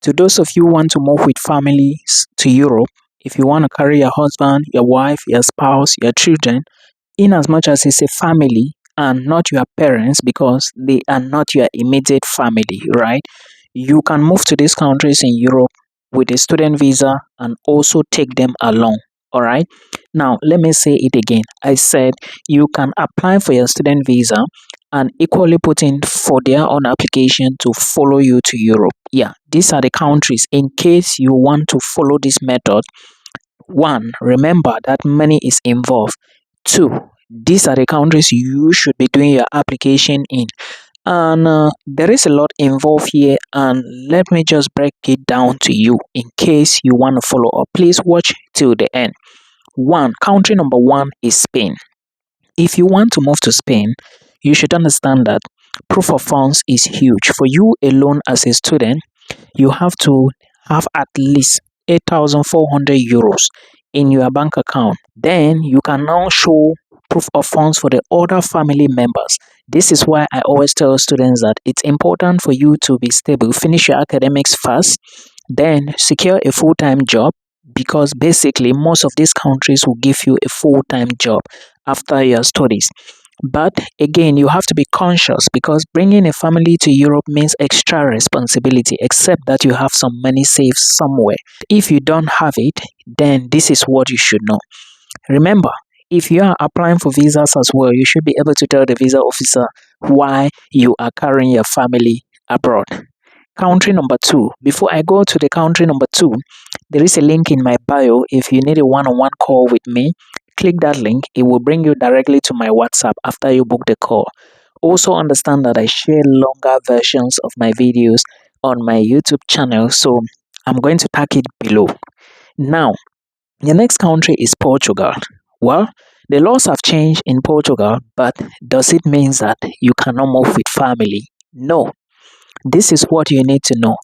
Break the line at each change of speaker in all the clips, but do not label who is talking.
To those of you who want to move with families to Europe, if you want to carry your husband, your wife, your spouse, your children, in as much as it's a family and not your parents because they are not your immediate family, right? You can move to these countries in Europe with a student visa and also take them along. All right. Now, let me say it again. I said you can apply for your student visa and equally put in for their own application to follow you to Europe. Yeah, these are the countries in case you want to follow this method. One, remember that money is involved. Two, these are the countries you should be doing your application in. And there is a lot involved here, and let me just break it down to you in case you want to follow up. Please watch till the end. One, country number one is Spain. If you want to move to Spain, you should understand that proof of funds is huge. For you alone as a student, you have to have at least 8,400 euros in your bank account. Then you can now show proof of funds for the other family members. This is why I always tell students that it's important for you to be stable, finish your academics first, then secure a full-time job, because basically most of these countries will give you a full-time job after your studies. But again, you have to be conscious because bringing a family to Europe means extra responsibility, except that you have some money saved somewhere. If you don't have it, then this is what you should know. Remember, if you are applying for visas as well, you should be able to tell the visa officer why you are carrying your family abroad. Country number two. Before I go to the country number two, there is a link in my bio. If you need a one-on-one call with me, click that link. It will bring you directly to my WhatsApp after you book the call. Also understand that I share longer versions of my videos on my YouTube channel, so I'm going to tag it below. Now, the next country is Portugal. Well, the laws have changed in Portugal, but does it mean that you cannot move with family? No. This is what you need to know.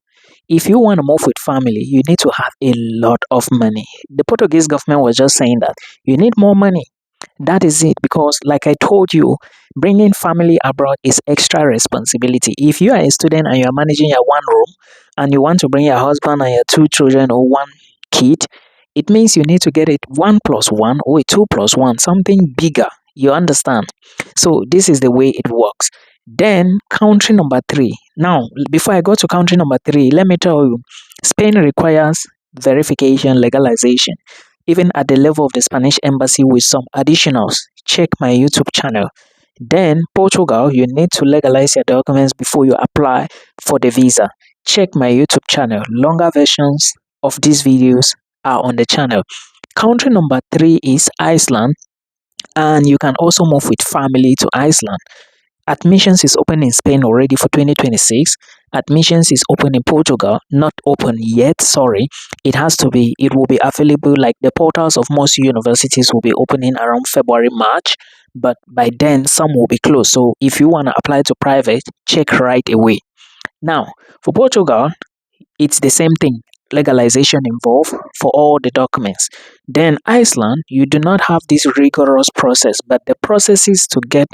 If you want to move with family, you need to have a lot of money. The Portuguese government was just saying that you need more money. That is it, because like I told you, bringing family abroad is extra responsibility. If you are a student and you are managing your one room and you want to bring your husband and your two children or one kid, it means you need to get it 1+1 or a 2+1, something bigger. You understand? So this is the way it works. Then country number three. Now, before I go to country number three, let me tell you, Spain requires verification, legalization, even at the level of the Spanish embassy with some additionals. Check my YouTube channel. Then Portugal, you need to legalize your documents before you apply for the visa. Check my YouTube channel. Longer versions of these videos are on the channel. Country number three is Iceland, and you can also move with family to Iceland. Admissions is open in Spain already for 2026. Admissions is open in Portugal, not open yet, sorry. It will be available, like the portals of most universities will be opening around February, March, but by then some will be closed. So if you want to apply to private, check right away. Now, for Portugal, it's the same thing. Legalization involved for all the documents. Then Iceland, you do not have this rigorous process, but the processes to get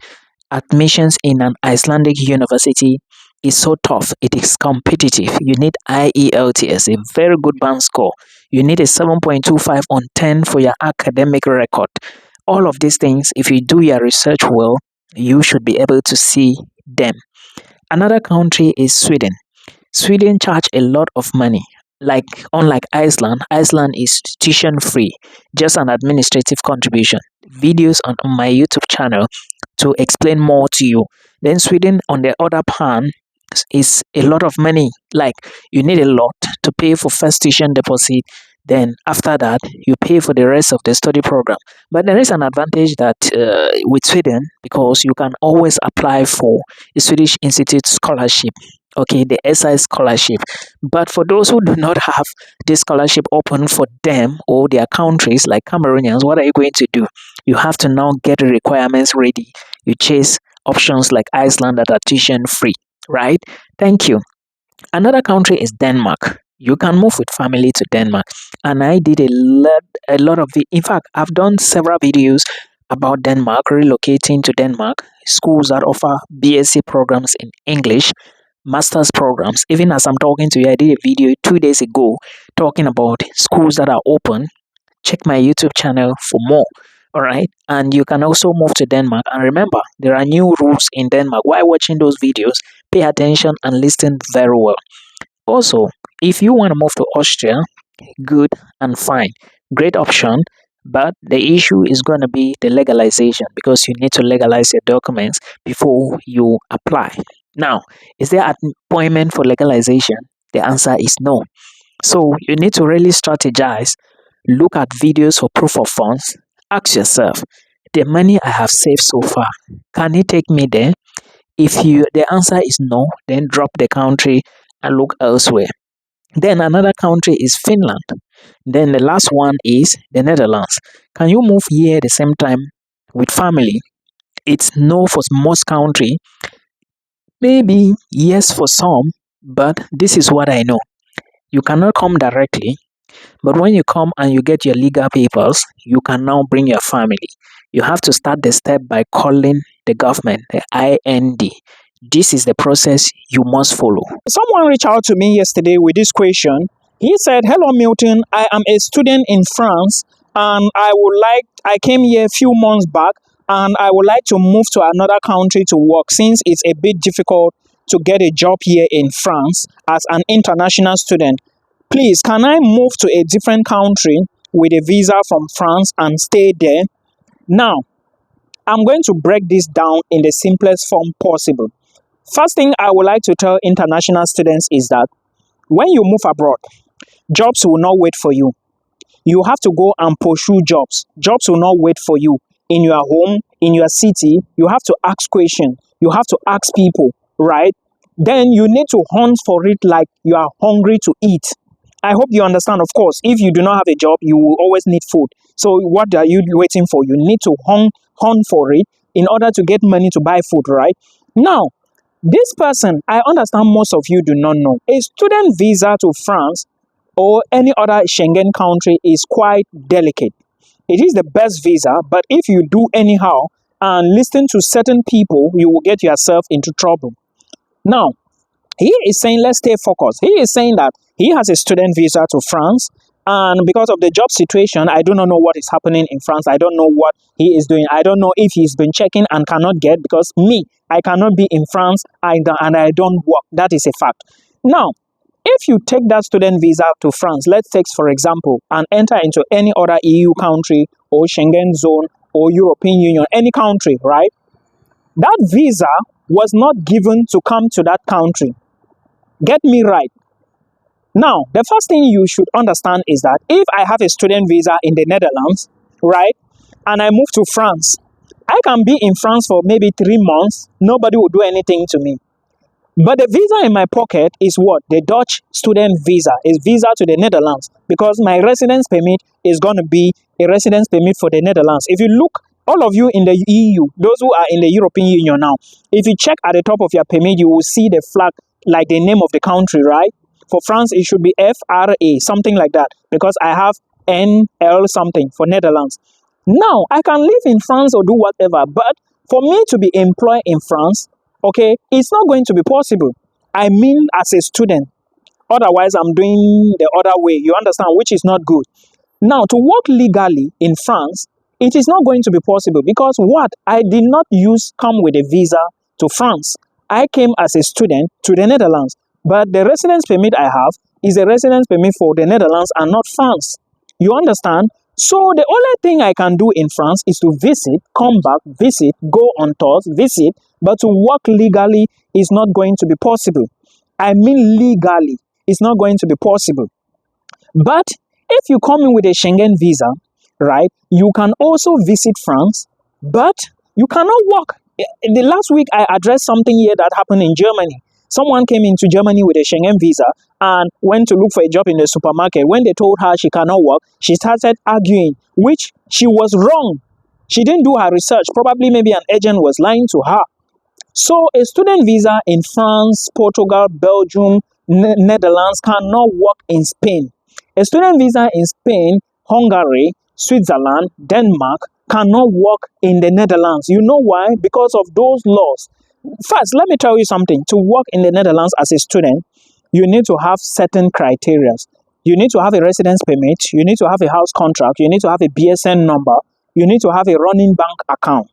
admissions in an Icelandic university is so tough. It is competitive. You need IELTS, a very good band score. You need a 7.25 on 10 for your academic record. All of these things, if you do your research well, you should be able to see them. Another country is Sweden. Sweden charge a lot of money. Like unlike Iceland, Iceland is tuition free, just an administrative contribution. Videos on my YouTube channel to explain more to you. Then Sweden, on the other hand, is a lot of money. Like you need a lot to pay for first tuition deposit. Then after that, you pay for the rest of the study program. But there is an advantage that with Sweden, because you can always apply for a Swedish Institute scholarship. Okay, the SI scholarship. But for those who do not have this scholarship open for them or their countries, like Cameroonians, what are you going to do? You have to now get the requirements ready. You chase options like Iceland that are tuition free, right? Thank you. Another country is Denmark. You can move with family to Denmark. And I did a lot of it. In fact, I've done several videos about Denmark, relocating to Denmark, schools that offer BSc programs in English. master's programs. Even as I'm talking to you, I did a video 2 days ago talking about schools that are open. Check my YouTube channel for more. All right. And you can also move to Denmark. And remember, there are new rules in Denmark. While watching those videos, pay attention and listen very well. Also, if you want to move to Austria, good and fine. Great option. But the issue is going to be the legalization because you need to legalize your documents before you apply. Now, is there an appointment for legalization? The answer is no. So you need to really strategize, look at videos for proof of funds, ask yourself, the money I have saved so far, can it take me there? If the answer is no, then drop the country and look elsewhere. Then another country is Finland. Then the last one is the Netherlands. Can you move here at the same time with family? It's no for most country. Maybe yes for some, but this is what I know. You cannot come directly, but when you come and you get your legal papers, you can now bring your family. You have to start the step by calling the government, the IND. This is the process you must follow.
Someone reached out to me yesterday with this question. He said, "Hello Milton, I am a student in France and I came here a few months back and I would like to move to another country to work since it's a bit difficult to get a job here in France as an international student. Please, can I move to a different country with a visa from France and stay there?" Now, I'm going to break this down in the simplest form possible. First thing I would like to tell international students is that when you move abroad, jobs will not wait for you. You have to go and pursue jobs. Jobs will not wait for you in your home, in your city. You have to ask questions. You have to ask people, right? Then you need to hunt for it like you are hungry to eat. I hope you understand, of course. If you do not have a job, you will always need food. So what are you waiting for? You need to hunt for it in order to get money to buy food, right? Now, this person, I understand most of you do not know. A student visa to France or any other Schengen country is quite delicate. It is the best visa, but if you do anyhow and listen to certain people, you will get yourself into trouble. Now, he is saying, let's stay focused. He is saying that he has a student visa to France, and because of the job situation, I do not know what is happening in France. I don't know what he is doing. I don't know if he's been checking and cannot get, because me, I cannot be in France and I don't work. That is a fact. Now, if you take that student visa to France, let's take for example, and enter into any other EU country or Schengen zone or European Union, any country, right? That visa was not given to come to that country. Get me right. Now, the first thing you should understand is that if I have a student visa in the Netherlands, right, and I move to France, I can be in France for maybe 3 months. Nobody will do anything to me. But the visa in my pocket is what? The Dutch student visa, is visa to the Netherlands, because my residence permit is going to be a residence permit for the Netherlands. If you look, all of you in the EU, those who are in the European Union now, if you check at the top of your permit, you will see the flag, like the name of the country, right? For France, it should be FRA, something like that, because I have NL something for Netherlands. Now, I can live in France or do whatever, but for me to be employed in France, okay, it's not going to be possible. I mean, as a student. Otherwise, I'm doing the other way. You understand, which is not good. Now, to work legally in France, it is not going to be possible because what? I did not come with a visa to France. I came as a student to the Netherlands. But the residence permit I have is a residence permit for the Netherlands and not France. You understand? So the only thing I can do in France is to visit, come back, visit, go on tours, visit, but to work legally is not going to be possible. I mean legally, it's not going to be possible. But if you come in with a Schengen visa, right, you can also visit France, but you cannot work. In the last week, I addressed something here that happened in Germany. Someone came into Germany with a Schengen visa and went to look for a job in the supermarket. When they told her she cannot work, she started arguing, which she was wrong. She didn't do her research. Probably maybe an agent was lying to her. So a student visa in France, Portugal, Belgium, Netherlands cannot work in Spain. A student visa in Spain, Hungary, Switzerland, Denmark cannot work in the Netherlands. You know why? Because of those laws. First, let me tell you something. To work in the Netherlands as a student, you need to have certain criteria. You need to have a residence permit, you need to have a house contract, you need to have a BSN number, you need to have a running bank account.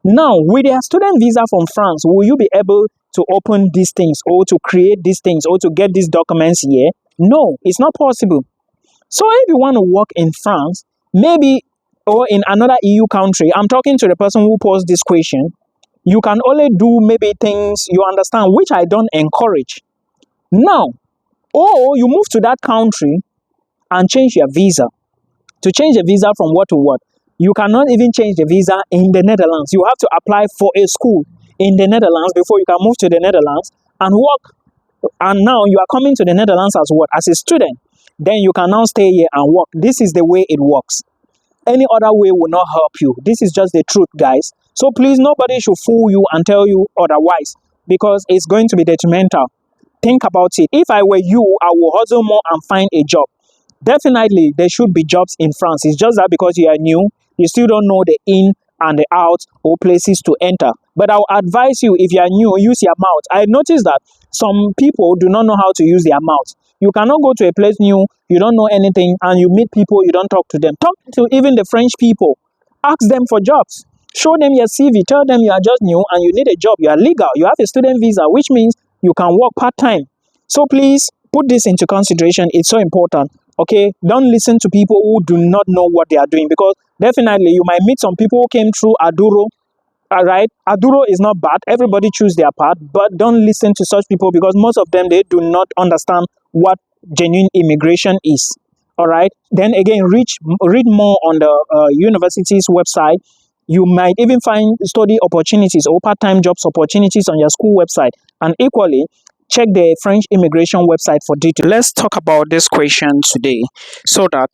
Now, with a student visa from France, will you be able to open these things or to create these things or to get these documents here? No, it's not possible. So if you want to work in France, maybe, or in another EU country, I'm talking to the person who posed this question, you can only do maybe things you understand, which I don't encourage. Now, or you move to that country and change your visa. To change the visa from what to what? You cannot even change the visa in the Netherlands. You have to apply for a school in the Netherlands before you can move to the Netherlands and work. And now you are coming to the Netherlands as what? As a student. Then you can now stay here and work. This is the way it works. Any other way will not help you. This is just the truth, guys. So please, nobody should fool you and tell you otherwise, because it's going to be detrimental. Think about it. If I were you, I will hustle more and find a job. Definitely, there should be jobs in France. It's just that because you are new, you still don't know the in and the out or places to enter. But I'll advise you, if you are new, use your mouth. I noticed that some people do not know how to use their mouth. You cannot go to a place new, you don't know anything, and you meet people, you don't talk to them. Talk to even the French people. Ask them for jobs. Show them your CV. Tell them you are just new and you need a job. You are legal. You have a student visa, which means you can work part-time. So please put this into consideration. It's so important. Okay, don't listen to people who do not know what they are doing, because definitely you might meet some people who came through Aduro. All right, Aduro is not bad. Everybody choose their path, but don't listen to such people, because most of them, they do not understand what genuine immigration is. All right. Then again, read more on the university's website. You might even find study opportunities or part-time jobs opportunities on your school website. And equally, check the French immigration website for details.
Let's talk about this question today, so that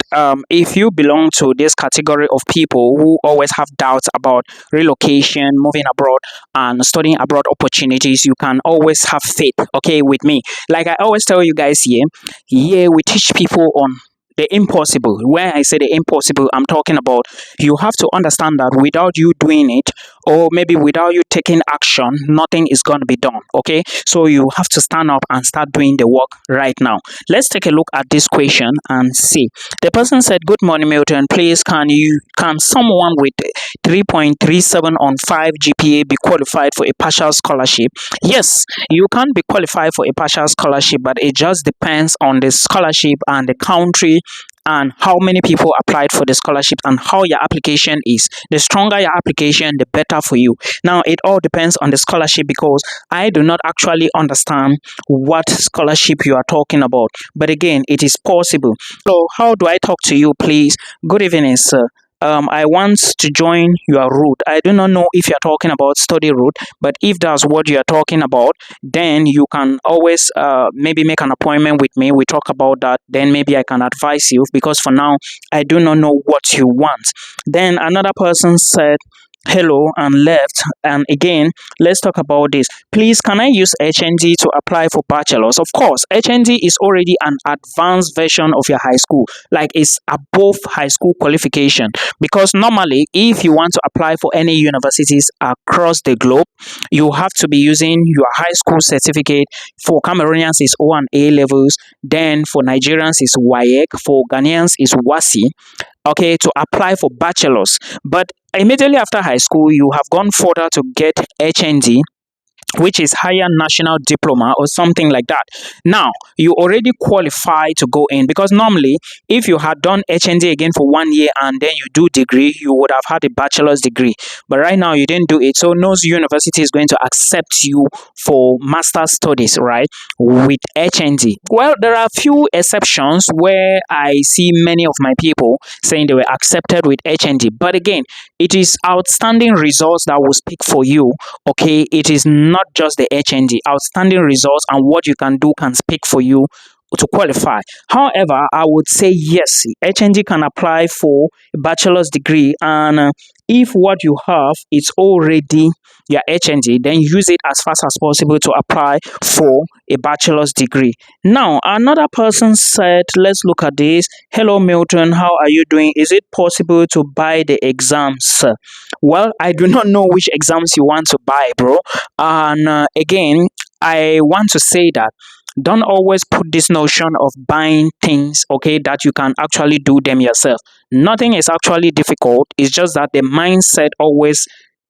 if you belong to this category of people who always have doubts about relocation, moving abroad, and studying abroad opportunities, you can always have faith, okay, with me. Like I always tell you guys here we teach people on the impossible. When I say the impossible, I'm talking about you have to understand that without you doing it, or maybe without you taking action, nothing is going to be done. Okay, so you have to stand up and start doing the work right now. Let's take a look at this question and see. The person said, "Good morning, Milton. Please, can someone with 3.37 on 5 GPA be qualified for a partial scholarship?" Yes, you can be qualified for a partial scholarship, but it just depends on the scholarship and the country and how many people applied for the scholarship and how your application is. The stronger your application, the better for you. Now, it all depends on the scholarship, because I do not actually understand what scholarship you are talking about. But again, it is possible. So, how do I talk to you, please? Good evening, sir. I want to join your route. I do not know if you're talking about study route, but if that's what you're talking about, then you can always maybe make an appointment with me. We talk about that. Then maybe I can advise you, because for now, I do not know what you want. Then another person said, "Hello," and left. And again, let's talk about this. Please, can I use HND to apply for bachelor's? Of course, HND is already an advanced version of your high school, like it's above high school qualification. Because normally, if you want to apply for any universities across the globe, you have to be using your high school certificate. For Cameroonians, is O and A levels. Then for Nigerians, is WAEC. For Ghanaians, is WASI. Okay, to apply for bachelor's. But immediately after high school, you have gone further to get HND, which is higher national diploma or something like that. Now, you already qualify to go in, because normally, if you had done HND again for 1 year and then you do degree, you would have had a bachelor's degree. But right now, you didn't do it. So, no university is going to accept you for master's studies, right, with HND. Well, there are a few exceptions where I see many of my people saying they were accepted with HND. But again, it is outstanding results that will speak for you. Okay, it is not just the HND. Outstanding results and what you can do can speak for you to qualify. However, I would say yes, HND can apply for a bachelor's degree, and if what you have is already your HND, then use it as fast as possible to apply for a bachelor's degree. Now, another person said, let's look at this. Hello, Milton. How are you doing? Is it possible to buy the exams? Well, I do not know which exams you want to buy, bro. And again, I want to say that don't always put this notion of buying things, okay, that you can actually do them yourself. Nothing is actually difficult. It's just that the mindset always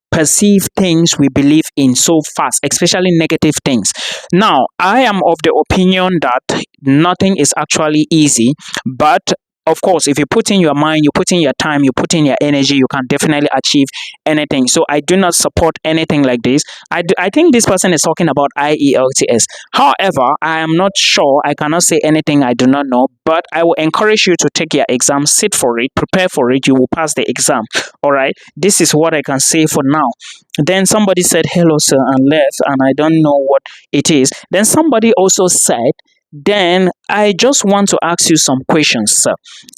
perceive things we believe in so fast, especially negative things. Now, I am of the opinion that nothing is actually easy, but of course, if you put in your mind, you put in your time, you put in your energy, you can definitely achieve anything. So I do not support anything like this. I think this person is talking about IELTS. However, I am not sure. I cannot say anything I do not know, but I will encourage you to take your exam, sit for it, prepare for it. You will pass the exam. All right. This is what I can say for now. Then somebody said hello, sir, and left, and I don't know what it is. Then somebody also said, then I just want to ask you some questions, sir.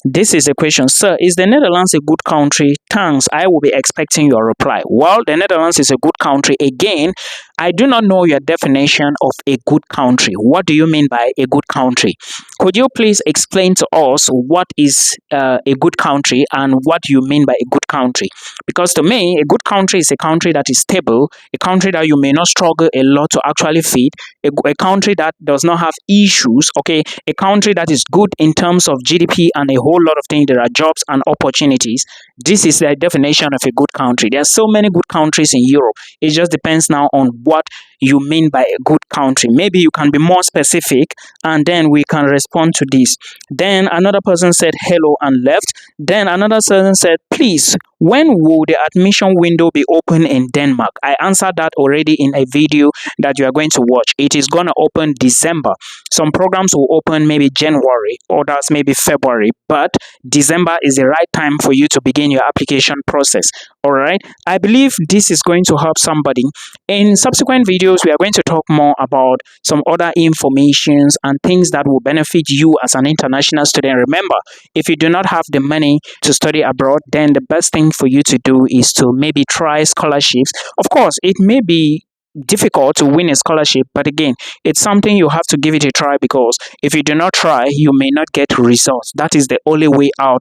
This is a question, sir. Is the Netherlands a good country? Thanks. I will be expecting your reply. Well, the Netherlands is a good country. Again, I do not know your definition of a good country. What do you mean by a good country? Could you please explain to us what is a good country and what you mean by a good country? Because to me, a good country is a country that is stable, a country that you may not struggle a lot to actually feed, a country that does not have issues, okay, a country that is good in terms of GDP and a whole lot of things. There are jobs and opportunities. This is the definition of a good country. There are so many good countries in Europe. It just depends now on what you mean by a good country. Maybe you can be more specific and then we can respond to this. Then another person said hello and left. Then another person said, please, when will the admission window be open in Denmark? I answered that already in a video that you are going to watch. It is going to open December. Some programs will open maybe January, others maybe February, but December is the right time for you to begin your application process. All right. I believe this is going to help somebody. In subsequent videos, we are going to talk more about some other informations and things that will benefit you as an international student. Remember, if you do not have the money to study abroad, then the best thing for you to do is to maybe try scholarships. Of course, it may be difficult to win a scholarship, but again, it's something you have to give it a try, because if you do not try, you may not get results. That is the only way out